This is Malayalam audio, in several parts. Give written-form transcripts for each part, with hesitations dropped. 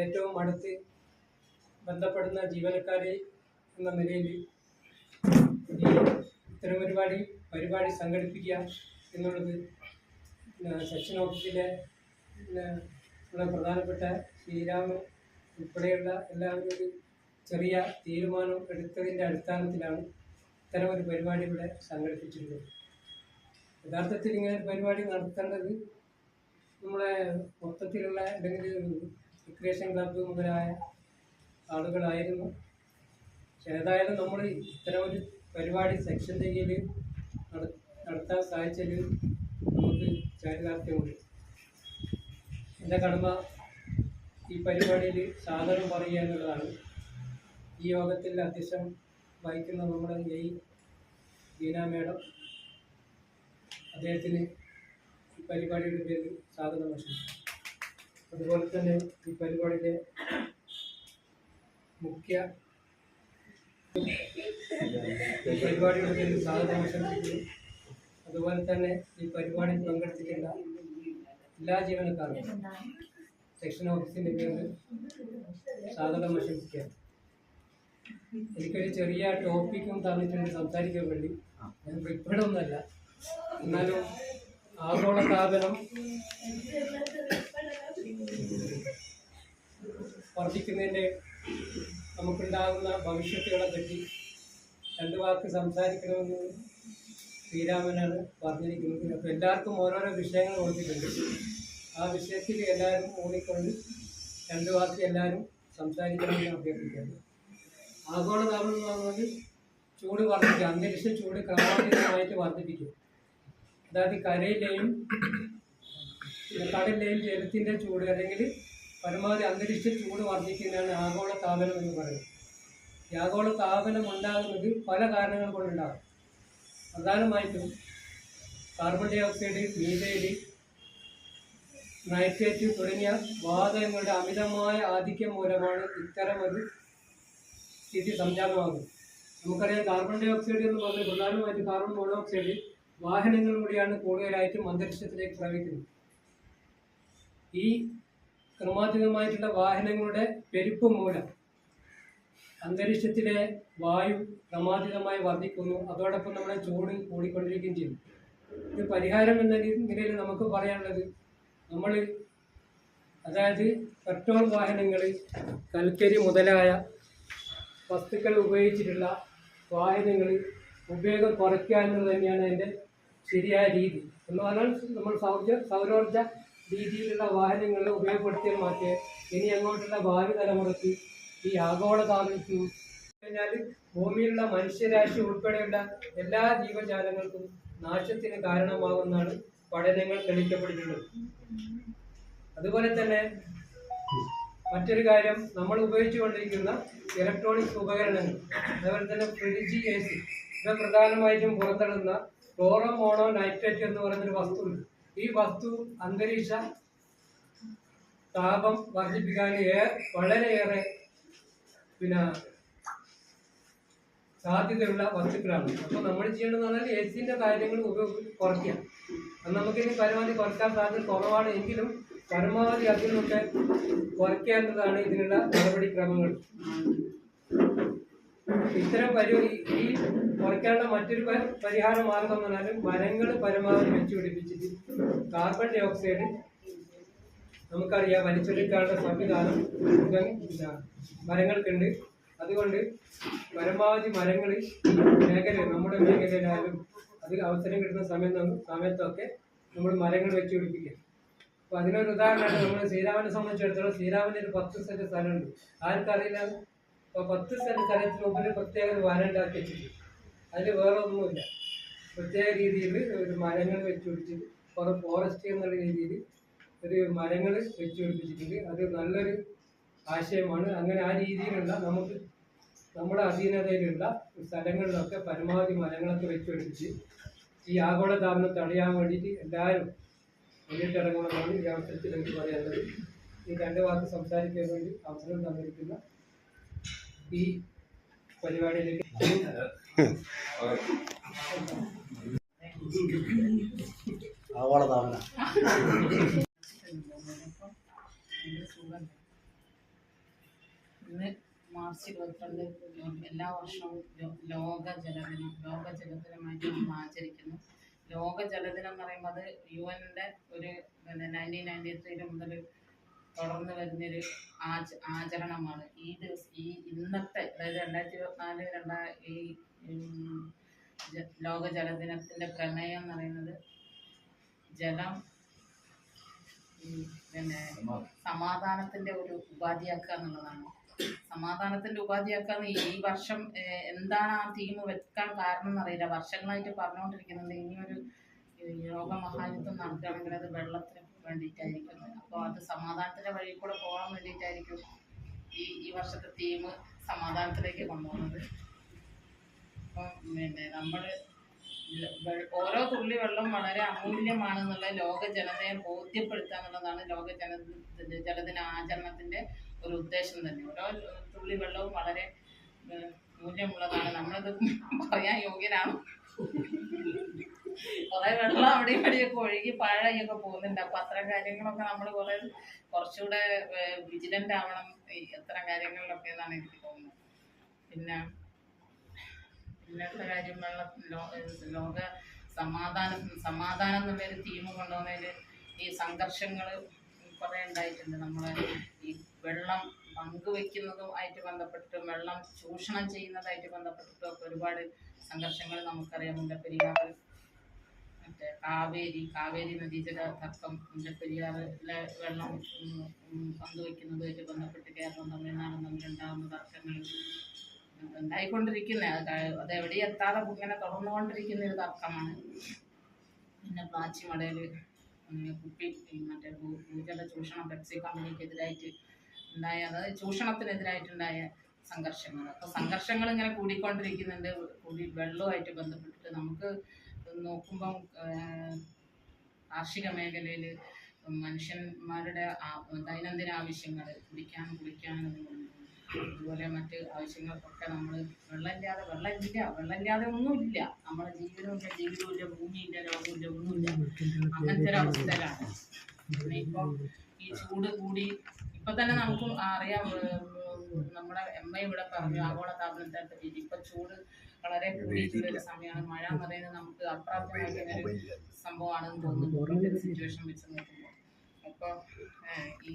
ഏറ്റവും അടുത്ത് ബന്ധപ്പെടുന്ന ജീവനക്കാരെ എന്ന നിലയിൽ ഈ ഇത്തരം പരിപാടി സംഘടിപ്പിക്കുക എന്നുള്ളത് സെക്ഷൻ ഓഫീസിലെ പ്രധാനപ്പെട്ട ശ്രീരാമൻ ഉൾപ്പെടെയുള്ള എല്ലാവരും ഒരു ചെറിയ തീരുമാനം എടുത്തതിൻ്റെ അടിസ്ഥാനത്തിലാണ് ഇത്തരമൊരു പരിപാടി ഇവിടെ സംഘടിപ്പിച്ചിട്ടുള്ളത്. യഥാർത്ഥത്തിൽ ഇങ്ങനെ ഒരു പരിപാടി നടത്തേണ്ടത് നമ്മളെ മൊത്തത്തിലുള്ള എന്തെങ്കിലും റിക്രിയേഷൻ ക്ലബ്ബ് മുതലായ ആളുകളായിരുന്നു. പക്ഷെ ഏതായാലും നമ്മൾ ഇത്തരമൊരു പരിപാടി സെക്ഷൻ്റെ കീഴിൽ നടത്താൻ സാധിച്ചതിൽ നമുക്ക് ചാരിതാർത്ഥ്യമുണ്ട്. എൻ്റെ കടമ ഈ പരിപാടിയിൽ സാധനം പറയുക എന്നുള്ളതാണ്. ഈ യോഗത്തിൽ അധ്യക്ഷം വഹിക്കുന്ന നമ്മുടെ ബീന മേഡം, അദ്ദേഹത്തിന് ഈ പരിപാടിയുടെ പേരിൽ സ്വാഗതം ആശംസിക്കുന്നു. അതുപോലെ തന്നെ ഈ പരിപാടിയുടെ പരിപാടിയുടെ പേരിൽ സ്വാഗതം ആശംസിക്കുന്നു. അതുപോലെ തന്നെ ഈ പരിപാടിയിൽ പങ്കെടുത്തിട്ടുള്ള എല്ലാ ജീവനക്കാർക്കും സെക്ഷൻ ഓഫീസിൻ്റെ പേരിൽ സ്വാഗതം ആശംസിക്കുക. എനിക്കൊരു ചെറിയ ടോപ്പിക്കും തന്നിട്ടുണ്ട് സംസാരിക്കാൻ വേണ്ടി. ഞാൻ പ്രിപ്പയർഡ് ഒന്നുമല്ല, എന്നാലും ആഗോളതാപനം വർദ്ധിക്കുന്നതിൻ്റെ നമുക്കുണ്ടാകുന്ന ഭവിഷ്യത്തുകളെ പറ്റി 2 വാക്ക് സംസാരിക്കണമെന്ന് ശ്രീരാമനാണ് പറഞ്ഞിരിക്കുന്നത്. അപ്പോൾ എല്ലാവർക്കും ഓരോരോ വിഷയങ്ങൾ കൊടുത്തിട്ടുണ്ട്. ആ വിഷയത്തിൽ എല്ലാവരും ഊന്നിക്കൊണ്ട് 2 വാക്ക് എല്ലാവരും സംസാരിക്കണമെന്ന് അഭ്യർത്ഥിക്കുന്നു. ആഗോളതാപനം എന്ന് പറഞ്ഞാൽ ചൂട് വർദ്ധിക്കുക, അന്തരീക്ഷ ചൂട് ക്രമാതീതമായിട്ട് വർദ്ധിപ്പിക്കും. അതായത് കരയിലെയും കടലിലെയും ജലത്തിൻ്റെ ചൂട് അല്ലെങ്കിൽ പരമാവധി അന്തരീക്ഷ ചൂട് വർദ്ധിക്കുന്നതാണ് ആഗോളതാപനം എന്ന് പറയുന്നത്. ഈ ആഗോളതാപനം ഉണ്ടാകുന്നത് പല കാരണങ്ങൾ കൊണ്ടുണ്ടാകും. പ്രധാനമായിട്ടും carbon dioxide, methane, nitrate തുടങ്ങിയ വാതകങ്ങളുടെ അമിതമായ ആധിക്യം മൂലമാണ് ഇത്തരമൊരു സ്ഥിതി സംജാതമാകുന്നത്. നമുക്കറിയാം, കാർബൺ ഡൈ ഓക്സൈഡ് എന്ന് പറഞ്ഞാൽ പ്രധാനമായിട്ട് കാർബൺ മോണോക്സൈഡ് വാഹനങ്ങളിലൂടെയാണ് കൂടുതലായിട്ടും അന്തരീക്ഷത്തിലേക്ക് പ്രവഹിക്കുന്നത്. ഈ ക്രമാതീതമായിട്ടുള്ള വാഹനങ്ങളുടെ പെരുപ്പ് മൂലം അന്തരീക്ഷത്തിലെ വായു ക്രമാതീതമായി വർദ്ധിക്കുന്നു. അതോടൊപ്പം നമ്മുടെ ചൂട് കൂടിക്കൊണ്ടിരിക്കുകയും ചെയ്യും. ഇത് പരിഹാരം എന്ന നിലയിൽ നമുക്ക് പറയാനുള്ളത്, അതായത് പെട്രോൾ വാഹനങ്ങൾ, കൽക്കരി മുതലായ വസ്തുക്കൾ ഉപയോഗിച്ചിട്ടുള്ള വാഹനങ്ങൾ ഉപയോഗം കുറയ്ക്കുക എന്നത് തന്നെയാണ് അതിൻ്റെ ശരിയായ രീതി. എന്ന് പറഞ്ഞാൽ നമ്മൾ സൗരോർജ രീതിയിലുള്ള വാഹനങ്ങൾ ഉപയോഗപ്പെടുത്തിയാൽ മാത്രമേ ഇനി അങ്ങോട്ടുള്ള ഭാവി തലമുറയ്ക്ക് ഈ ആഗോളതാപനത്തിൽ കഴിഞ്ഞാൽ ഭൂമിയിലുള്ള മനുഷ്യരാശി ഉൾപ്പെടെയുള്ള എല്ലാ ജീവജാലങ്ങൾക്കും നാശത്തിന് കാരണമാകുന്നതാണ് പഠനങ്ങൾ തെളിയിക്കപ്പെട്ടിട്ടുള്ളത്. അതുപോലെ തന്നെ മറ്റൊരു കാര്യം, നമ്മൾ ഉപയോഗിച്ചുകൊണ്ടിരിക്കുന്ന ഇലക്ട്രോണിക്സ് ഉപകരണങ്ങൾ, അതുപോലെ തന്നെ ഫ്രിഡ്ജ്, AC, ഇവ പ്രധാനമായിട്ടും പുറന്തള്ളുന്ന ക്ലോറോ മോണോ നൈട്രേറ്റ് എന്ന് പറയുന്നൊരു വസ്തുണ്ട്. ഈ വസ്തു അന്തരീക്ഷ താപം വർദ്ധിപ്പിക്കാൻ വളരെയേറെ സാധ്യതയുള്ള വസ്തുക്കളാണ്. അപ്പോൾ നമ്മൾ ചെയ്യേണ്ടതെന്ന് പറഞ്ഞാൽ AC-ൻ്റെ കാര്യങ്ങൾ കുറയ്ക്കുക. അത് നമുക്കിനി പരമാവധി കുറയ്ക്കാൻ സാധ്യത കുറവാണ് എങ്കിലും പരമാവധി അതിൽ നിന്നൊക്കെ കുറയ്ക്കേണ്ടതാണ് ഇതിനുള്ള നടപടിക്രമങ്ങൾ. ഇത്തരം ഈ കുറയ്ക്കേണ്ട മറ്റൊരു പരിഹാര മാർഗം എന്ന് പറഞ്ഞാൽ മരങ്ങൾ പരമാവധി വെച്ചുപിടിപ്പിച്ചിട്ട് കാർബൺ ഡൈ ഓക്സൈഡ് നമുക്കറിയാം വലിച്ചെടുക്കാനുള്ള സംവിധാനം മരങ്ങൾക്കുണ്ട്. അതുകൊണ്ട് പരമാവധി മരങ്ങൾ നമ്മുടെ മേഖലയിലായാലും അതിൽ അവസരം കിട്ടുന്ന സമയത്തൊക്കെ നമ്മൾ മരങ്ങൾ വെച്ചുപിടിപ്പിക്കുക. അപ്പോൾ അതിനൊരു ഉദാഹരണമാണ് നമ്മൾ ശ്രീരാമനെ സംബന്ധിച്ചിടത്തോളം, ശ്രീരാമന് ഒരു 10 സെന്റ് സ്ഥലമുണ്ട്. ആർക്കറിയില്ല, അപ്പോൾ 10 സെന്റ് സ്ഥലത്തിന് മുമ്പിൽ പ്രത്യേക ഒരു വനം ഉണ്ടാക്കി വെച്ചിട്ട് അതിൽ വേറെ ഒന്നുമില്ല. പ്രത്യേക രീതിയിൽ ഒരു മരങ്ങൾ വെച്ചുപിടിച്ചിട്ട് ഫോറസ്റ്റ് എന്നുള്ള രീതിയിൽ ഒരു മരങ്ങൾ വെച്ചുപിടിപ്പിച്ചിട്ടുണ്ട്. അത് നല്ലൊരു ആശയമാണ്. അങ്ങനെ ആ രീതിയിലുള്ള നമ്മുടെ അധീനതയിലുള്ള സ്ഥലങ്ങളിലൊക്കെ പരമാവധി മരങ്ങളൊക്കെ വെച്ചുപിടിപ്പിച്ച് ഈ ആഗോളതാപനം തടയാൻ വേണ്ടിയിട്ട് എല്ലാവരും മുന്നിട്ടിറങ്ങണമെന്നാണ് ഈ അവസരത്തിൽ എനിക്ക് പറയാനുള്ളത്. ഈ 2 വാക്ക് സംസാരിക്കാൻ വേണ്ടി അവസരം തന്നിരിക്കുന്ന ഈ പരിപാടിയിലേക്ക് ആഗോളതാപനം ഇന്ന് മാർച്ച് 22 എല്ലാ വർഷവും ലോക ജലദിനമായിട്ട് നമ്മൾ ആചരിക്കുന്നു. ലോക ജലദിനം എന്ന് പറയുമ്പോൾ അത് UN-ന്റെ ഒരു 1993 മുതൽ തുടർന്ന് വരുന്നൊരു ആചരണമാണ്. ഈ ഇന്നത്തെ, അതായത് 2024 ലോക ജലദിനത്തിൻ്റെ പ്രമേയം എന്ന് പറയുന്നത് ജലം സമാധാനത്തിന്റെ ഒരു ഉപാധിയാക്കുക എന്നുള്ളതാണ്. സമാധാനത്തിന്റെ ഉപാധിയാക്കാന്ന് ഈ വർഷം എന്താണ് ആ തീം വെക്കാൻ കാരണം എന്നറിയില്ല. വർഷങ്ങളായിട്ട് പറഞ്ഞുകൊണ്ടിരിക്കുന്നുണ്ട് ഇനിയൊരു രോഗമഹായുദ്ധം നടക്കുകയാണെങ്കിൽ അത് വെള്ളത്തിന് വേണ്ടിയിട്ടായിരിക്കും. അപ്പോൾ അത് സമാധാനത്തിന്റെ വഴി കൂടെ പോകാൻ വേണ്ടിയിട്ടായിരിക്കും ഈ വർഷത്തെ തീം സമാധാനത്തിലേക്ക് കൊണ്ടുപോകുന്നത്. അപ്പം നമ്മൾ ഓരോ തുള്ളി വെള്ളം വളരെ അമൂല്യമാണെന്നുള്ള ലോക ജനതയെ ബോധ്യപ്പെടുത്തുക എന്നുള്ളതാണ് ജലദിന ആചരണത്തിന്റെ ഒരു ഉദ്ദേശം തന്നെ. ഓരോ തുള്ളി വെള്ളവും വളരെ മൂല്യമുള്ളതാണ്. നമ്മളത് പറയാൻ യോഗ്യരാണ്. കുറെ വെള്ളം അവിടെയും ഇവിടെയൊക്കെ ഒഴുകി പാഴായിയൊക്കെ പോകുന്നുണ്ട്. അപ്പൊ അത്തരം കാര്യങ്ങളൊക്കെ നമ്മൾ കുറച്ചുകൂടെ വിജിലന്റ് ആവണം അത്തരം കാര്യങ്ങളിലൊക്കെ എന്നാണ് എനിക്ക് തോന്നുന്നത്. പിന്നത്തെ കാര്യം ലോക സമാധാനം എന്നുള്ളൊരു തീം കൊണ്ടുപോകുന്നതിൽ ഈ സംഘർഷങ്ങൾ കുറേ ഉണ്ടായിട്ടുണ്ട്. നമ്മളെ ഈ വെള്ളം പങ്കുവെക്കുന്നതുമായിട്ട് ബന്ധപ്പെട്ടിട്ടും വെള്ളം ചൂഷണം ചെയ്യുന്നതായിട്ട് ബന്ധപ്പെട്ടിട്ടും ഒക്കെ ഒരുപാട് സംഘർഷങ്ങൾ നമുക്കറിയാം. മുല്ലപ്പെരിയാർ, മറ്റേ കാവേരി നദീജല തർക്കം, മുല്ലപ്പെരിയാറിലെ വെള്ളം പങ്കുവെക്കുന്നതുമായിട്ട് ബന്ധപ്പെട്ട് കേരളം തമിഴ്നാടും തമ്മിലുണ്ടാകുന്ന തർക്കങ്ങൾ ഉണ്ടായിക്കൊണ്ടിരിക്കുന്നത്. അത് എവിടെ എത്താതെ ഇങ്ങനെ തുടർന്നുകൊണ്ടിരിക്കുന്ന ഒരു തർക്കമാണ്. പിന്നെ പ്ലാച്ചിമടയിൽ മറ്റേ ഭൂജല ചൂഷണം പെപ്സി കമ്പനിക്കെതിരായിട്ട് ഉണ്ടായ, അതായത് ചൂഷണത്തിനെതിരായിട്ടുണ്ടായ സംഘർഷങ്ങൾ. അപ്പോൾ സംഘർഷങ്ങൾ ഇങ്ങനെ കൂടിക്കൊണ്ടിരിക്കുന്നുണ്ട്. വെള്ളവുമായിട്ട് ബന്ധപ്പെട്ടിട്ട് നമുക്ക് നോക്കുമ്പം കാർഷിക മേഖലയിൽ മനുഷ്യന്മാരുടെ ദൈനംദിന ആവശ്യങ്ങൾ, കുടിക്കാനും കുളിക്കാനും അതുപോലെ മറ്റ് ആവശ്യങ്ങൾക്കൊക്കെ നമ്മൾ വെള്ളമില്ലാതെ ഒന്നുമില്ല. നമ്മുടെ ജീവിതമില്ല, ഭൂമിയില്ല, ലോകമില്ല, ഒന്നുമില്ല. അങ്ങനത്തെ ഒരു അവസ്ഥയിലാണ്. പിന്നെ ഇപ്പോൾ ഈ ചൂട് കൂടി ഇപ്പൊ തന്നെ നമുക്ക് അറിയാം. നമ്മുടെ ഇവിടെ പറഞ്ഞു ആഗോളതാപനത്തെ പറ്റി. ഇപ്പൊ ചൂട് വളരെ കൂടിയിട്ടുള്ള ഒരു സമയമാണ്. മഴ എന്ന് പറയുന്നത് നമുക്ക് അപ്രാപ്യമായിട്ടുള്ളൊരു സംഭവമാണെന്ന് തോന്നുന്നു സിറ്റുവേഷൻ വെച്ച് നോക്കുമ്പോൾ. അപ്പോൾ ഈ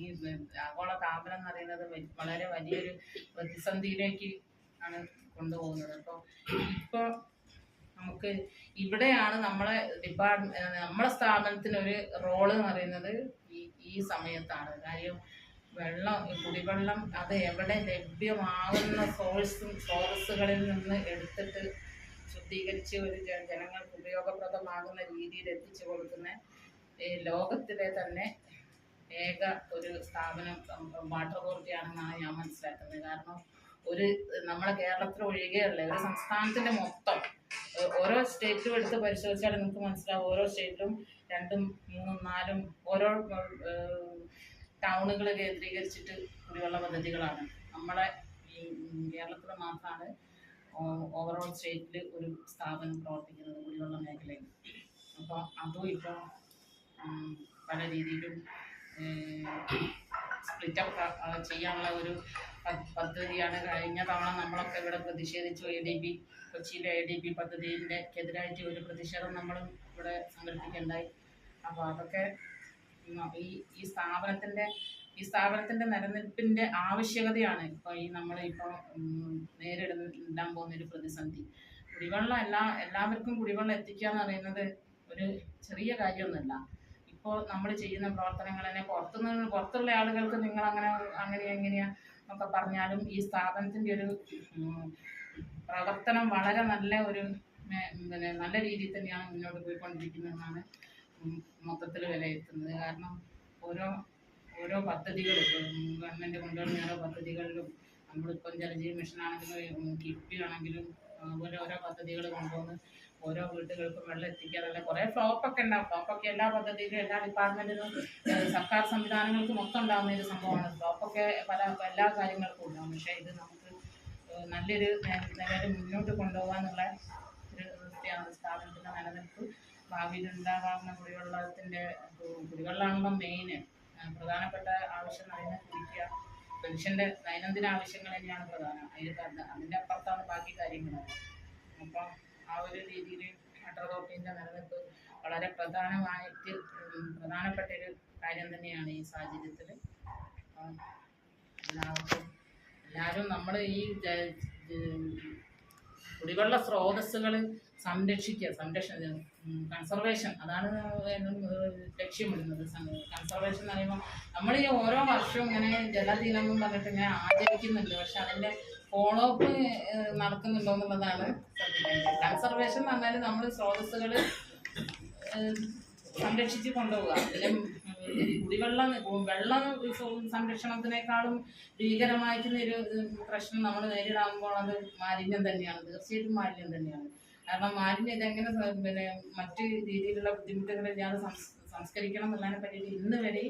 ആഗോള താപനം എന്ന് പറയുന്നത് വളരെ വലിയൊരു പ്രതിസന്ധിയിലേക്ക് ആണ് കൊണ്ടുപോകുന്നത്. അപ്പോൾ ഇപ്പോൾ നമുക്ക് ഇവിടെയാണ് നമ്മളെ സ്ഥാപനത്തിനൊരു റോള് എന്ന് പറയുന്നത് ഈ സമയത്താണ്. കാര്യം കുടിവെള്ളം അത് എവിടെ ലഭ്യമാകുന്ന സ്രോതസ്സുകളിൽ നിന്ന് എടുത്തിട്ട് ശുദ്ധീകരിച്ച് ഒരു ജനങ്ങൾക്ക് ഉപയോഗപ്രദമാകുന്ന രീതിയിൽ എത്തിച്ചു കൊടുക്കുന്ന ലോകത്തിലെ തന്നെ ഏക ഒരു സ്ഥാപനം വാട്ടർ അതോറിറ്റിയാണെന്നാണ് ഞാൻ മനസ്സിലാക്കുന്നത്. കാരണം നമ്മളെ കേരളത്തിൽ ഒഴികെയുള്ള ഒരു സംസ്ഥാനത്തിന്റെ മൊത്തം ഓരോ സ്റ്റേറ്റും എടുത്ത് പരിശോധിച്ചാൽ നിങ്ങൾക്ക് മനസ്സിലാവും. ഓരോ സ്റ്റേറ്റിലും 2, 3, 4 ഓരോ ടൗണുകൾ കേന്ദ്രീകരിച്ചിട്ട് കുടിവെള്ള പദ്ധതികളാണ്. നമ്മളെ ഈ കേരളത്തിൽ മാത്രമാണ് ഓവറോൾ സ്റ്റേറ്റിൽ ഒരു സ്ഥാപനം പ്രവർത്തിക്കുന്നത് കുടിവെള്ള മേഖലയിൽ. അപ്പോൾ അതും ഇപ്പോൾ പല രീതിയിലും സ്പ്ലിറ്റപ്പ് ചെയ്യാനുള്ള ഒരു പദ്ധതിയാണ്. കഴിഞ്ഞ തവണ നമ്മളൊക്കെ ഇവിടെ പ്രതിഷേധിച്ചു. കൊച്ചിയിലെ ADB പദ്ധതിക്കെതിരായിട്ട് ഒരു പ്രതിഷേധം നമ്മളും ഇവിടെ സംഘടിപ്പിക്കുകയുണ്ടായി. അപ്പോൾ അതൊക്കെ ഈ സ്ഥാപനത്തിന്റെ നിലനിൽപ്പിന്റെ ആവശ്യകതയാണ് ഇപ്പോൾ നമ്മളിപ്പോൾ നേരിടാൻ പോകുന്നൊരു പ്രതിസന്ധി. കുടിവെള്ളം എല്ലാവർക്കും കുടിവെള്ളം എത്തിക്കുക എന്ന് പറയുന്നത് ഒരു ചെറിയ കാര്യമൊന്നുമല്ല. ഇപ്പോൾ നമ്മൾ ചെയ്യുന്ന പ്രവർത്തനങ്ങൾ തന്നെ പുറത്തുള്ള ആളുകൾക്ക് നിങ്ങൾ എങ്ങനെയാ എന്നൊക്കെ പറഞ്ഞാലും ഈ സ്ഥാപനത്തിന്റെ ഒരു പ്രവർത്തനം വളരെ നല്ല രീതിയിൽ തന്നെയാണ് മുന്നോട്ട് പോയിക്കൊണ്ടിരിക്കുന്നതെന്നാണ് മൊത്തത്തിൽ വിലയിരുത്തുന്നത്. കാരണം ഓരോ പദ്ധതികൾ ഗവൺമെന്റ് കൊണ്ടുവരുന്ന ഓരോ പദ്ധതികളിലും നമ്മളിപ്പം ജലജീവൻ മിഷൻ ആണെങ്കിലും കിഫ്ബി ആണെങ്കിലും ഓരോ പദ്ധതികൾ കൊണ്ടുവന്ന് ഓരോ വീട്ടുകൾക്കും വെള്ളം എത്തിക്കാറുള്ള കുറേ ഫ്ലോപ്പൊക്കെ ഉണ്ടാവും. ഫ്ലോപ്പൊക്കെ എല്ലാ പദ്ധതിയിലും എല്ലാ ഡിപ്പാർട്ട്മെന്റിലും സർക്കാർ സംവിധാനങ്ങൾക്ക് മൊത്തം ഉണ്ടാകുന്ന ഒരു സംഭവമാണ്. ഫ്ലോപ്പൊക്കെ എല്ലാ കാര്യങ്ങൾക്കും ഉണ്ടാകും. പക്ഷേ ഇത് നമുക്ക് നല്ലൊരു നിലയിൽ മുന്നോട്ട് കൊണ്ടുപോകാനുള്ള ഒരു സ്ഥാപനത്തിൻ്റെ നിലനിൽപ്പ്, ഭാവിയിൽ ഉണ്ടാകാവുന്ന കുടിവെള്ളമാണല്ലോ മെയിന് പ്രധാനപ്പെട്ട ആവശ്യം എന്ന് പറയുന്നത് കുടിക്കുക മനുഷ്യൻ്റെ ദൈനംദിന ആവശ്യങ്ങൾ തന്നെയാണ് പ്രധാനം. അതിൻ്റെ അപ്പുറത്താണ് ബാക്കി കാര്യങ്ങളൊക്കെ. അപ്പം ആ ഒരു രീതിയിൽ വാട്ടർ അതോറിറ്റീൻ്റെ നിലനിൽപ്പ് വളരെ പ്രധാനപ്പെട്ടൊരു കാര്യം തന്നെയാണ് ഈ സാഹചര്യത്തിൽ. എല്ലാവരും നമ്മൾ ഈ കുടിവെള്ള സ്രോതസ്സുകൾ കൺസർവേഷൻ അതാണ് ലക്ഷ്യമിടുന്നത്. കൺസർവേഷൻ എന്ന് പറയുമ്പോൾ നമ്മൾ ഈ ഓരോ വർഷവും ഇങ്ങനെ ജലദിനം എന്ന് പറഞ്ഞിട്ട് ഇങ്ങനെ ആചരിക്കുന്നുണ്ട്, പക്ഷെ അതിൻ്റെ ഫോളോ അപ്പ് നടക്കുന്നുണ്ടോ എന്നുള്ളതാണ് ശ്രദ്ധിക്കേണ്ടത്. കൺസർവേഷൻ എന്ന് പറഞ്ഞാൽ നമ്മൾ സ്രോതസ്സുകൾ സംരക്ഷിച്ച് കൊണ്ടുപോവുക. അതിലും വെള്ളം സംരക്ഷണത്തിനേക്കാളും ഭീകരമായിട്ടുള്ള ഒരു പ്രശ്നം നമ്മൾ നേരിടാകുമ്പോൾ അത് മാലിന്യം തന്നെയാണ്. തീർച്ചയായിട്ടും മാലിന്യം തന്നെയാണ്. കാരണം മാലിന്യം ഇതെങ്ങനെ മറ്റ് രീതിയിലുള്ള ബുദ്ധിമുട്ടുകളില്ലാതെ സംസ്കരിക്കണം എന്നുള്ളതിനെ പറ്റിയിട്ട് ഇന്ന് വരെ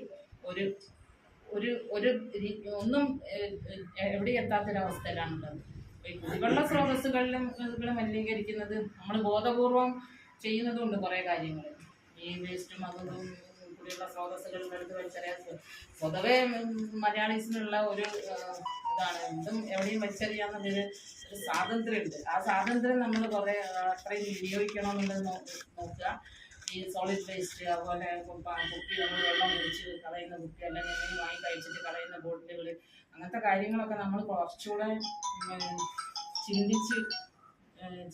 ഒന്നും എവിടെ എത്താത്തൊരവസ്ഥയിലാണുള്ളത്. ഈ കുടിവെള്ള സ്രോതസ്സുകളിലും മലിനീകരിക്കുന്നത് നമ്മൾ ബോധപൂർവം ചെയ്യുന്നതുകൊണ്ട് കുറേ കാര്യങ്ങൾ. ഈ വേസ്റ്റും അതൊന്നും കുടിവെള്ള സ്രോതസ്സുകളിൽ എടുത്ത് വലിച്ചെറിയാൻ പൊതുവെ മലയാളീസിനുള്ള ഒരു ഇതാണ്. എന്തും എവിടെയും വലിച്ചെറിയാന്നുള്ളൊരു സ്വാതന്ത്ര്യമുണ്ട്. ആ സ്വാതന്ത്ര്യം നമ്മൾ കുറേ അത്രയും വിനിയോഗിക്കണമെന്നുള്ളത് നോക്കുക. ഈ സോളിഡ് വേസ്റ്റ്, അതുപോലെ കുപ്പി നമ്മൾ വെള്ളം ഒഴിച്ച് കളയുന്ന കുപ്പി, അല്ലെങ്കിൽ എന്തെങ്കിലും വാങ്ങി കഴിച്ചിട്ട് കളയുന്ന ബോട്ടിലുകൾ, അങ്ങനത്തെ കാര്യങ്ങളൊക്കെ നമ്മൾ കുറച്ചുകൂടെ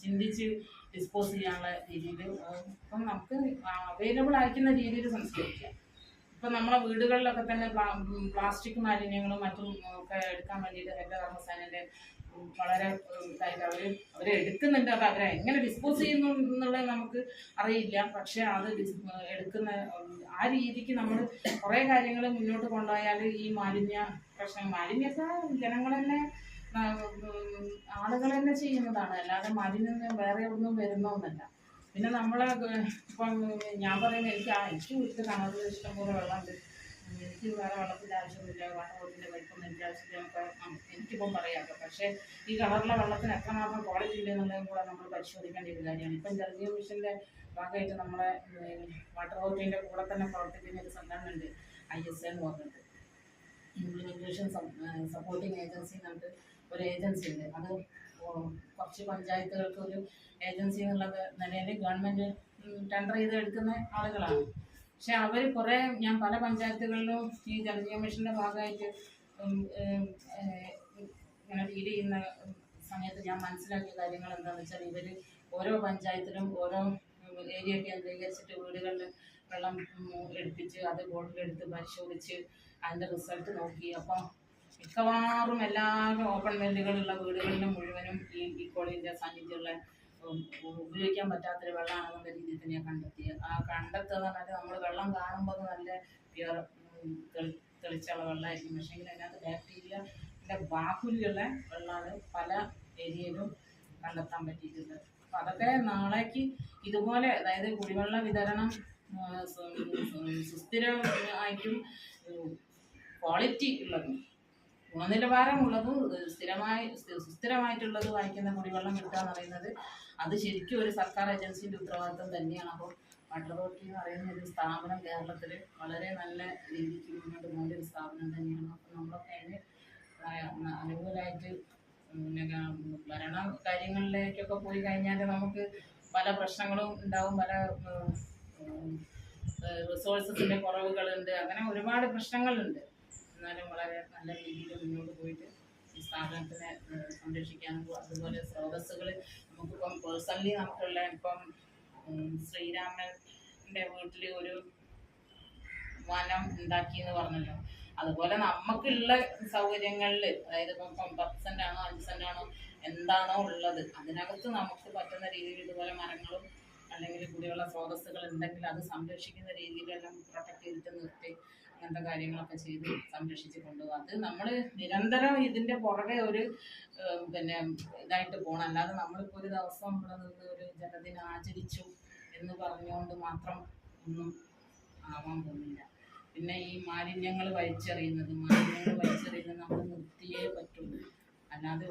ചിന്തിച്ച് ഡിസ്പോസ് ചെയ്യാനുള്ള രീതിയിൽ ഇപ്പം നമുക്ക് അവൈലബിൾ ആയിരിക്കുന്ന രീതിയിൽ സംസ്കരിക്കുക. ഇപ്പം നമ്മളെ വീടുകളിലൊക്കെ തന്നെ പ്ലാസ്റ്റിക് മാലിന്യങ്ങളും മറ്റും ഒക്കെ എടുക്കാൻ വേണ്ടിയിട്ട് ഹരിത കർമ്മസേനയുടെ വളരെ ഇതായിട്ട് അവർ എടുക്കുന്നുണ്ട്. അപ്പോൾ അവരെ എങ്ങനെ ഡിസ്പോസ് ചെയ്യുന്നു എന്നുള്ളത് നമുക്ക് അറിയില്ല. പക്ഷെ അത് എടുക്കുന്ന ആ രീതിക്ക് നമ്മൾ കുറേ കാര്യങ്ങൾ മുന്നോട്ട് കൊണ്ടുപോയാൽ ഈ മാലിന്യത്തെ ജനങ്ങൾ തന്നെ ആളുകൾ തന്നെ ചെയ്യുന്നതാണ്, അല്ലാതെ മാലിന്യം വേറെ ഒന്നും വരുന്നൊന്നല്ല. പിന്നെ നമ്മളെ ഇപ്പം ഞാൻ പറയുന്നത് എനിക്ക് വീട്ടിൽ കിണറിൽ ഇഷ്ടംപോലെ വെള്ളമുണ്ട്, എനിക്ക് വേറെ വെള്ളത്തിൻ്റെ ആവശ്യമൊന്നുമില്ല, വാട്ടർ ബോട്ടിൻ്റെ പൈപ്പൊന്നും എനിക്ക് ആവശ്യമില്ല എനിക്കിപ്പം പറയാമൊക്കെ. പക്ഷേ ഈ കിണറിലെ വെള്ളത്തിന് എത്രമാത്രം ക്വാളിറ്റി ഉണ്ട് എന്നുള്ളതും കൂടെ നമ്മൾ പരിശോധിക്കേണ്ട ഒരു കാര്യമാണ്. ഇപ്പം ജലജീവ മിഷൻ്റെ ഭാഗമായിട്ട് നമ്മളെ വാട്ടർ അതോറിറ്റീൻ്റെ കൂടെ തന്നെ പ്രവർത്തിക്കുന്ന ഒരു സംഘടന ഉണ്ട്, ISA എന്ന് പറഞ്ഞിട്ട്, ഇംപ്ലിമെൻറ്റേഷൻ സപ്പോർട്ടിങ് ഏജൻസി എന്നിട്ട് ഒരു ഏജൻസി ഉണ്ട്. അത് കുറച്ച് പഞ്ചായത്തുകൾക്ക് ഒരു ഏജൻസി എന്നുള്ള നിലയിൽ ഗവൺമെൻറ് ടെൻഡർ ചെയ്ത് എടുക്കുന്ന ആളുകളാണ്. പക്ഷെ അവർ ഞാൻ പല പഞ്ചായത്തുകളിലും ഈ ജലജീവ മിഷൻ്റെ ഭാഗമായിട്ട് ഇങ്ങനെ ഡീൽ ചെയ്യുന്ന സമയത്ത് ഞാൻ മനസ്സിലാക്കിയ കാര്യങ്ങൾ എന്താണെന്ന് വെച്ചാൽ, ഇവർ ഓരോ പഞ്ചായത്തിലും ഓരോ ഏരിയ കേന്ദ്രീകരിച്ചിട്ട് വീടുകളിൽ വെള്ളം എടുപ്പിച്ച് അത് ബോട്ടിലെടുത്ത് പരിശോധിച്ച് അതിൻ്റെ റിസൾട്ട് നോക്കി. അപ്പം മിക്കവാറും എല്ലാ ഓപ്പൺ വെല്ലുകളുള്ള വീടുകളിലും മുഴുവനും ഈ ഇക്കോളിൻ്റെ സാന്നിധ്യമുള്ള ഉപയോഗിക്കാൻ പറ്റാത്തൊരു വെള്ളമാണെന്നുള്ള രീതിയിൽ തന്നെയാണ് കണ്ടെത്തിയത്. ആ കണ്ടെത്തുക എന്ന് പറഞ്ഞാൽ നമ്മൾ വെള്ളം കാണുമ്പോൾ നല്ല പ്യുവർ തെളിച്ചുള്ള വെള്ളമായിരിക്കും, പക്ഷേ അതിനകത്ത് ബാക്ടീരിയൻ്റെ ബാഹുല്യമുള്ള വെള്ളമാണ് പല ഏരിയയിലും കണ്ടെത്താൻ പറ്റിയിട്ടുള്ളത്. അപ്പം അതൊക്കെ നാളേക്ക് ഇതുപോലെ, അതായത് കുടിവെള്ള വിതരണം സുസ്ഥിരമായിട്ടും ക്വാളിറ്റി ഉള്ളതും ഗുണനിലവാരമുള്ളതും സുസ്ഥിരമായിട്ടുള്ളത് വാങ്ങിക്കുന്ന കുടിവെള്ളം കിട്ടുക എന്ന് പറയുന്നത് അത് ശരിക്കും ഒരു സർക്കാർ ഏജൻസിൻ്റെ ഉത്തരവാദിത്വം തന്നെയാണ്. അപ്പോൾ വാട്ടർ അതോറിറ്റി എന്ന് പറയുന്ന ഒരു സ്ഥാപനം കേരളത്തിൽ വളരെ നല്ല രീതിക്ക് മുന്നോട്ട് പോകുന്ന ഒരു സ്ഥാപനം തന്നെയാണ്. അപ്പോൾ നമ്മളൊക്കെ അതിന് അനുകൂലമായിട്ട് ഭരണ കാര്യങ്ങളിലേക്കൊക്കെ പോയി കഴിഞ്ഞാൽ നമുക്ക് പല പ്രശ്നങ്ങളും ഉണ്ടാവും, പല റിസോഴ്സസിൻ്റെ കുറവുകളുണ്ട്, അങ്ങനെ ഒരുപാട് പ്രശ്നങ്ങളുണ്ട്. എന്നാലും വളരെ നല്ല രീതിയിൽ മുന്നോട്ട് പോയിട്ട് ഈ സ്ഥാപനത്തിനെ സംരക്ഷിക്കാനും, അതുപോലെ സ്രോതസ്സുകൾ നമുക്കിപ്പം പേഴ്സണലി നമുക്കുള്ള ഇപ്പം ശ്രീരാമൻ്റെ വീട്ടിൽ ഒരു വനം ഉണ്ടാക്കി എന്ന് പറഞ്ഞല്ലോ, അതുപോലെ നമുക്കുള്ള സൗകര്യങ്ങളിൽ, അതായത് ഇപ്പം 10 സെൻറ്റാണോ 5 സെൻറ്റാണോ എന്താണോ ഉള്ളത് അതിനകത്ത് നമുക്ക് പറ്റുന്ന രീതിയിൽ ഇതുപോലെ മരങ്ങളും അല്ലെങ്കിൽ കുടിവെള്ള സ്രോതസ്സുകൾ ഉണ്ടെങ്കിൽ അത് സംരക്ഷിക്കുന്ന രീതിയിലെല്ലാം പ്രൊട്ടക്ട് ചെയ്തിട്ട് നിർത്തി അങ്ങനത്തെ കാര്യങ്ങളൊക്കെ ചെയ്ത് സംരക്ഷിച്ച് കൊണ്ടുപോകുക. അത് നമ്മൾ നിരന്തരം ഇതിൻ്റെ പുറകെ ഒരു ഇതായിട്ട് പോകണം. അല്ലാതെ നമ്മളിപ്പോൾ ഒരു ദിവസം ഇവിടെ നിന്ന് ഒരു ജലദിനം ആചരിച്ചു എന്ന് പറഞ്ഞുകൊണ്ട് മാത്രം ഒന്നും ആവാൻ പോകുന്നില്ല. പിന്നെ ഈ മാലിന്യങ്ങൾ വലിച്ചെറിയുന്നത് നമ്മൾ നിർത്തിയേ പറ്റുള്ളൂ. അല്ലാതെ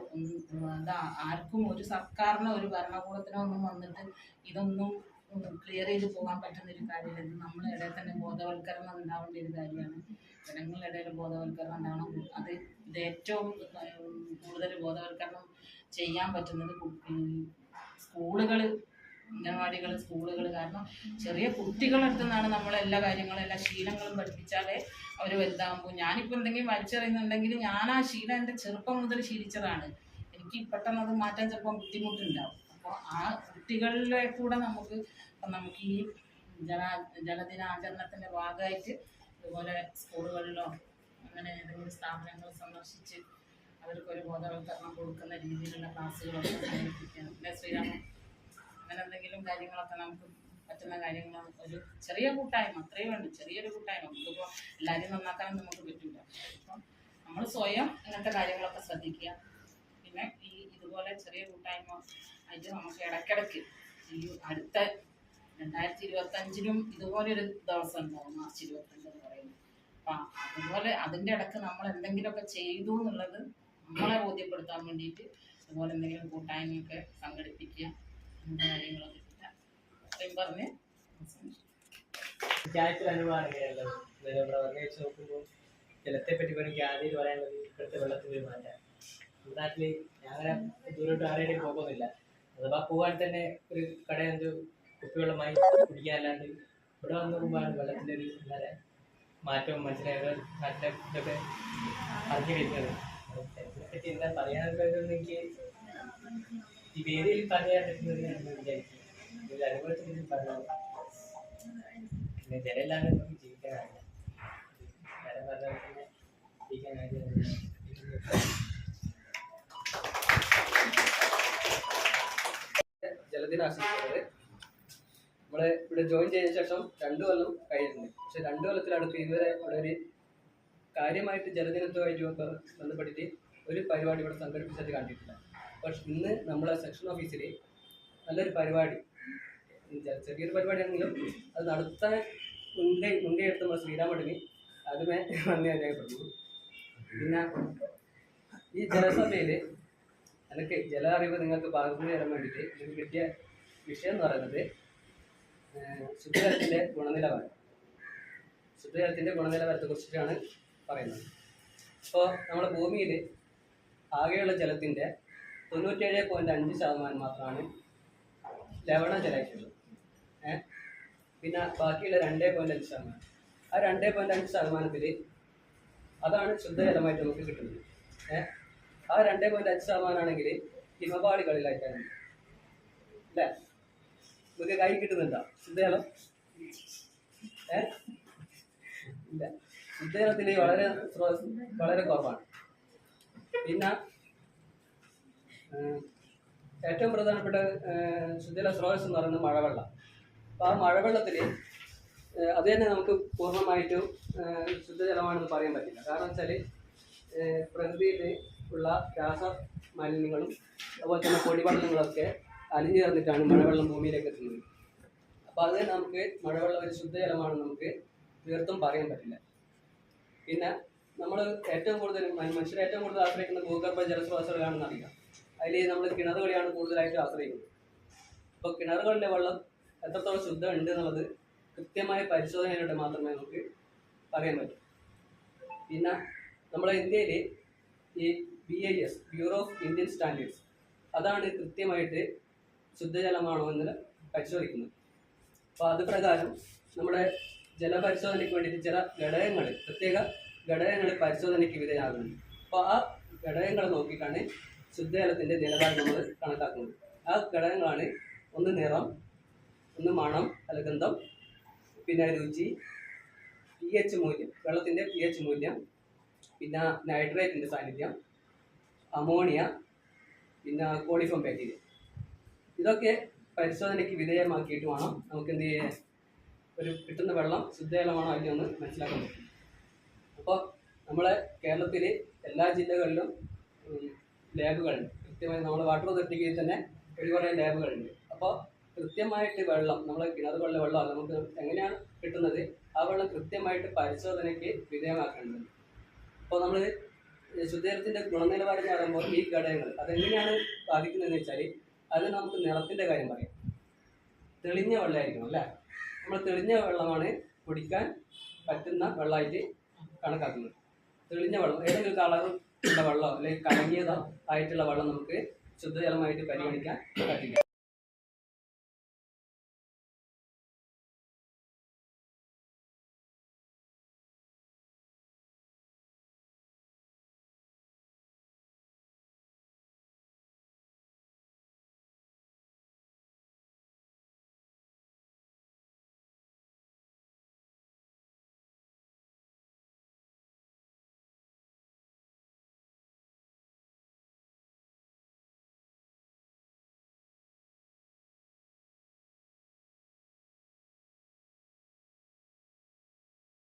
ആർക്കും ഒരു സർക്കാരിനോ ഒരു ഭരണകൂടത്തിനോ ഒന്നും വന്നിട്ട് ഇതൊന്നും ക്ലിയർ ചെയ്ത് പോകാൻ പറ്റുന്ന ഒരു കാര്യമില്ല. ഇത് നമ്മളെ ഇടയിൽ തന്നെ ബോധവൽക്കരണം ഉണ്ടാവേണ്ട ഒരു കാര്യമാണ്. ജനങ്ങളുടെ ഇടയിൽ ബോധവൽക്കരണം ഉണ്ടാവണം. ഇത് ഏറ്റവും കൂടുതൽ ബോധവൽക്കരണം ചെയ്യാൻ പറ്റുന്നത് സ്കൂളുകൾ, അംഗൻവാടികൾ, സ്കൂളുകൾ. കാരണം ചെറിയ കുട്ടികളടുത്തു നിന്നാണ് നമ്മൾ എല്ലാ കാര്യങ്ങളും, എല്ലാ ശീലങ്ങളും പഠിപ്പിച്ചാലേ അവർ വലുതാകുമ്പോൾ. ഞാനിപ്പോൾ എന്തെങ്കിലും വലിച്ചെറിയുന്നുണ്ടെങ്കിൽ ഞാൻ ആ ശീലം എൻ്റെ ചെറുപ്പം മുതൽ ശീലിച്ചതാണ്. എനിക്ക് പെട്ടെന്ന് അത് മാറ്റാൻ ചിലപ്പം ബുദ്ധിമുട്ടുണ്ടാവും. അപ്പോൾ ആ കുട്ടികളിലെ കൂടെ നമുക്ക് ഈ ജലദിനാചരണത്തിൻ്റെ ഭാഗമായിട്ട് ഇതുപോലെ സ്കൂളുകളിലോ അങ്ങനെ ഏതെങ്കിലും സ്ഥാപനങ്ങൾ സന്ദർശിച്ച് അവർക്കൊരു ബോധവൽക്കരണം കൊടുക്കുന്ന രീതിയിലുള്ള ക്ലാസ്സുകളൊക്കെ സംഘടിപ്പിക്കണം. പിന്നെ ശ്രീരാമൻ അങ്ങനെ എന്തെങ്കിലും കാര്യങ്ങളൊക്കെ നമുക്ക് പറ്റുന്ന കാര്യങ്ങൾ, ഒരു ചെറിയ കൂട്ടായ്മ, അത്രയും വേണ്ട, ചെറിയൊരു കൂട്ടായ്മ. നമുക്കിപ്പോൾ എല്ലാവരും നന്നാക്കാനും നമുക്ക് പറ്റില്ല. അപ്പം നമ്മൾ സ്വയം അങ്ങനത്തെ കാര്യങ്ങളൊക്കെ ശ്രദ്ധിക്കുക. പിന്നെ ഇതുപോലെ ചെറിയ കൂട്ടായ്മ ആയിട്ട് നമുക്ക് ഇടയ്ക്കിടയ്ക്ക് ഈ അടുത്ത 2025 ഇതുപോലൊരു ദിവസം ഉണ്ടാവും, മാർച്ച് 22 എന്ന് പറയുന്നത്. അപ്പം അതുപോലെ അതിൻ്റെ ഇടയ്ക്ക് നമ്മൾ എന്തെങ്കിലുമൊക്കെ ചെയ്തു എന്നുള്ളത് നമ്മളെ ബോധ്യപ്പെടുത്താൻ വേണ്ടിയിട്ട് അതുപോലെ എന്തെങ്കിലും കൂട്ടായ്മയൊക്കെ സംഘടിപ്പിക്കുക, അങ്ങനത്തെ കാര്യങ്ങളൊക്കെ അത്രയും പറഞ്ഞ് നോക്കുമ്പോൾ ജലത്തെ പറ്റി എനിക്ക് ആദ്യം പറയാനുള്ളത് ഇപ്പോഴത്തെ വെള്ളത്തിൻ്റെ ഒരു മാറ്റം. നാട്ടിൽ അങ്ങനെ ദൂരോട്ട് ആരെയും പോകുന്നില്ല. അഥവാ പോകാൻ തന്നെ ഒരു കടയിൽ കുപ്പിവെള്ളമായി കുടിക്കാനല്ലാണ്ട് ഇവിടെ വന്ന് നോക്കുമ്പോഴാണ് വെള്ളത്തിൻ്റെ ഒരു എന്താ പറയുക മാറ്റവും മനസ്സിലായത്. നാട്ടിലെ ഇതൊക്കെ അറിഞ്ഞു വരുന്നത്. അതിനെപ്പറ്റി എന്താ പറയാനുള്ളതെന്ന് എനിക്ക് ഈ വേദിയിൽ പറയാൻ പറ്റുന്നത് ഞാൻ വിചാരിക്കും. ഒരു അനുഭവത്തിൽ പറഞ്ഞത് പിന്നെ ജലമില്ലാതെ നമുക്ക് ജീവിക്കാനാവില്ല. ജലം പറഞ്ഞാൽ തന്നെ ജീവിക്കാനാവില്ല. ജലദിനം ആശംസിക്കുന്നത് നമ്മൾ ഇവിടെ ജോയിൻ ചെയ്തതിനു ശേഷം 2 കൊല്ലം കഴിഞ്ഞിട്ടുണ്ട്. പക്ഷെ 2 കൊല്ലത്തിലടുത്ത് ഇതുവരെ ഇവിടെ ഒരു കാര്യമായിട്ട് ജലദിനത്തുമായിട്ട് ബന്ധപ്പെട്ടിട്ട് ഒരു പരിപാടി ഇവിടെ സംഘടിപ്പിച്ചത് കണ്ടിട്ടില്ല. പക്ഷെ ഇന്ന് നമ്മളെ സെക്ഷൻ ഓഫീസിൽ നല്ലൊരു പരിപാടി, ചെറിയൊരു പരിപാടിയാണെങ്കിലും അത് നടത്താൻ മുൻകൈ എടുത്ത് നമ്മൾ ശ്രീരാമട്ടിന് അതുമേ നന്ദി രേഖപ്പെടുന്നു. പിന്നെ ഈ ജലസഭയിൽ എനിക്ക് ജല അറിവ് നിങ്ങൾക്ക് പകർന്നു തരാൻ വേണ്ടിയിട്ട് എനിക്ക് കിട്ടിയ വിഷയം എന്ന് പറയുന്നത് ശുദ്ധജലത്തിൻ്റെ ഗുണനിലവാരം. ശുദ്ധജലത്തിൻ്റെ ഗുണനിലവാരത്തെക്കുറിച്ചിട്ടാണ് പറയുന്നത്. ഇപ്പോൾ നമ്മുടെ ഭൂമിയിൽ ആകെയുള്ള ജലത്തിൻ്റെ 97.5% മാത്രമാണ് ലവണ ജലമായിട്ടുള്ളത്. പിന്നെ ബാക്കിയുള്ള 2.5%. ആ 2.5%-ൽ അതാണ് ശുദ്ധജലമായിട്ട് നമുക്ക് കിട്ടുന്നത്. ആ 2.5% ആണെങ്കിൽ ഹിമപാളികളിലായിട്ടാണ് അല്ലേ നമുക്ക് കൈ കിട്ടുന്നുണ്ടോ ശുദ്ധജലം? ഇല്ല, ശുദ്ധജലത്തിൽ വളരെ കുറവാണ്. പിന്നെ ഏറ്റവും പ്രധാനപ്പെട്ട ശുദ്ധജല സ്രോതസ് എന്ന് പറയുന്നത് മഴവെള്ളം. അപ്പോൾ ആ മഴവെള്ളത്തിൽ അത് തന്നെ നമുക്ക് പൂർണ്ണമായിട്ടും ശുദ്ധജലമാണെന്ന് പറയാൻ പറ്റില്ല. കാരണം വെച്ചാൽ പ്രകൃതിയിൽ ഉള്ള രാസ മാലിന്യങ്ങളും അതുപോലെ തന്നെ പൊടിപടലങ്ങളൊക്കെ അലിഞ്ഞു ചേർന്നിട്ടാണ് മഴവെള്ളം ഭൂമിയിലേക്ക് എത്തുന്നത്. അപ്പോൾ അത് നമുക്ക് മഴവെള്ളം ഒരു ശുദ്ധജലമാണെന്ന് നമുക്ക് തീർത്തും പറയാൻ പറ്റില്ല. പിന്നെ നമ്മൾ ഏറ്റവും കൂടുതൽ മനുഷ്യർ ഏറ്റവും കൂടുതൽ ആശ്രയിക്കുന്ന ഭൂഗർഭ ജലസ്രോതസ്സുകളാണെന്ന് അറിയാം. അതിൽ നമ്മൾ കിണറുകളെയാണ് കൂടുതലായിട്ട് ആശ്രയിക്കുന്നത്. അപ്പോൾ കിണറുകളിലെ വെള്ളം എത്രത്തോളം ശുദ്ധം ഉണ്ട് എന്നുള്ളത് കൃത്യമായ പരിശോധനയിലൂടെ മാത്രമേ നമുക്ക് പറയാൻ പറ്റൂ. പിന്നെ നമ്മുടെ ഇന്ത്യയിൽ ഈ BIS, bureau of Indian standards, അതാണ് കൃത്യമായിട്ട് ശുദ്ധജലമാണോ എന്ന് പരിശോധിക്കുന്നത്. അപ്പോൾ അത് പ്രകാരം നമ്മുടെ ജലപരിശോധനയ്ക്ക് വേണ്ടിയിട്ട് ചില ഘടകങ്ങൾ, പ്രത്യേക ഘടകങ്ങൾ പരിശോധനയ്ക്ക് വിധേയമാകുന്നുണ്ട്. അപ്പോൾ ആ ഘടകങ്ങൾ നോക്കിയിട്ടാണ് ശുദ്ധജലത്തിൻ്റെ നിലവാരം നമ്മൾ കണക്കാക്കുന്നത്. ആ ഘടകങ്ങളാണ് ഒന്ന് നിറം, ഒന്ന് മണം അല്ല ഗന്ധം, പിന്നെ രുചി, pH മൂല്യം, വെള്ളത്തിൻ്റെ pH മൂല്യം, പിന്നെ നൈട്രേറ്റിൻ്റെ സാന്നിധ്യം, അമോണിയ, പിന്നെ കോളിഫോം ബാക്ടീരിയ. ഇതൊക്കെ പരിശോധനയ്ക്ക് വിധേയമാക്കിയിട്ട് വേണം നമുക്ക് എന്ത് ചെയ്യാൻ ഒരു കിട്ടുന്ന വെള്ളം ശുദ്ധജലമാണോ അല്ലയോ എന്ന് മനസ്സിലാക്കാൻ പറ്റും. അപ്പോൾ നമ്മളെ കേരളത്തിൽ എല്ലാ ജില്ലകളിലും ലാബുകളുണ്ട്. കൃത്യമായി നമ്മുടെ വാട്ടർ അതോറിറ്റിയിൽ തന്നെ കുറേ ലാബുകളുണ്ട്. അപ്പോൾ കൃത്യമായിട്ട് വെള്ളം, നമ്മളെ കിണറുകളിലെ വെള്ളം നമുക്ക് എങ്ങനെയാണ് കിട്ടുന്നത്, ആ വെള്ളം കൃത്യമായിട്ട് പരിശോധനയ്ക്ക് വിധേയമാക്കേണ്ടത്. അപ്പോൾ നമ്മൾ ശുദ്ധജലത്തിൻ്റെ ഗുണനിലവാരം എന്ന് പറയുമ്പോൾ ഈ ഘടകങ്ങൾ അതെങ്ങനെയാണ് ബാധിക്കുന്നതെന്ന് വെച്ചാൽ അത് നമുക്ക് നിറത്തിൻ്റെ കാര്യം പറയാം. തെളിഞ്ഞ വെള്ളമായിരിക്കണം അല്ലേ? നമ്മൾ തെളിഞ്ഞ വെള്ളമാണ് കുടിക്കാൻ പറ്റുന്ന വെള്ളമായിട്ട് കണക്കാക്കുന്നത്. തെളിഞ്ഞ വെള്ളം, ഏതെങ്കിലും കളർ ഉള്ള വെള്ളം അല്ലെങ്കിൽ കലങ്ങിയതോ ആയിട്ടുള്ള വെള്ളം നമുക്ക് ശുദ്ധജലമായിട്ട് പരിഗണിക്കാൻ പറ്റില്ല.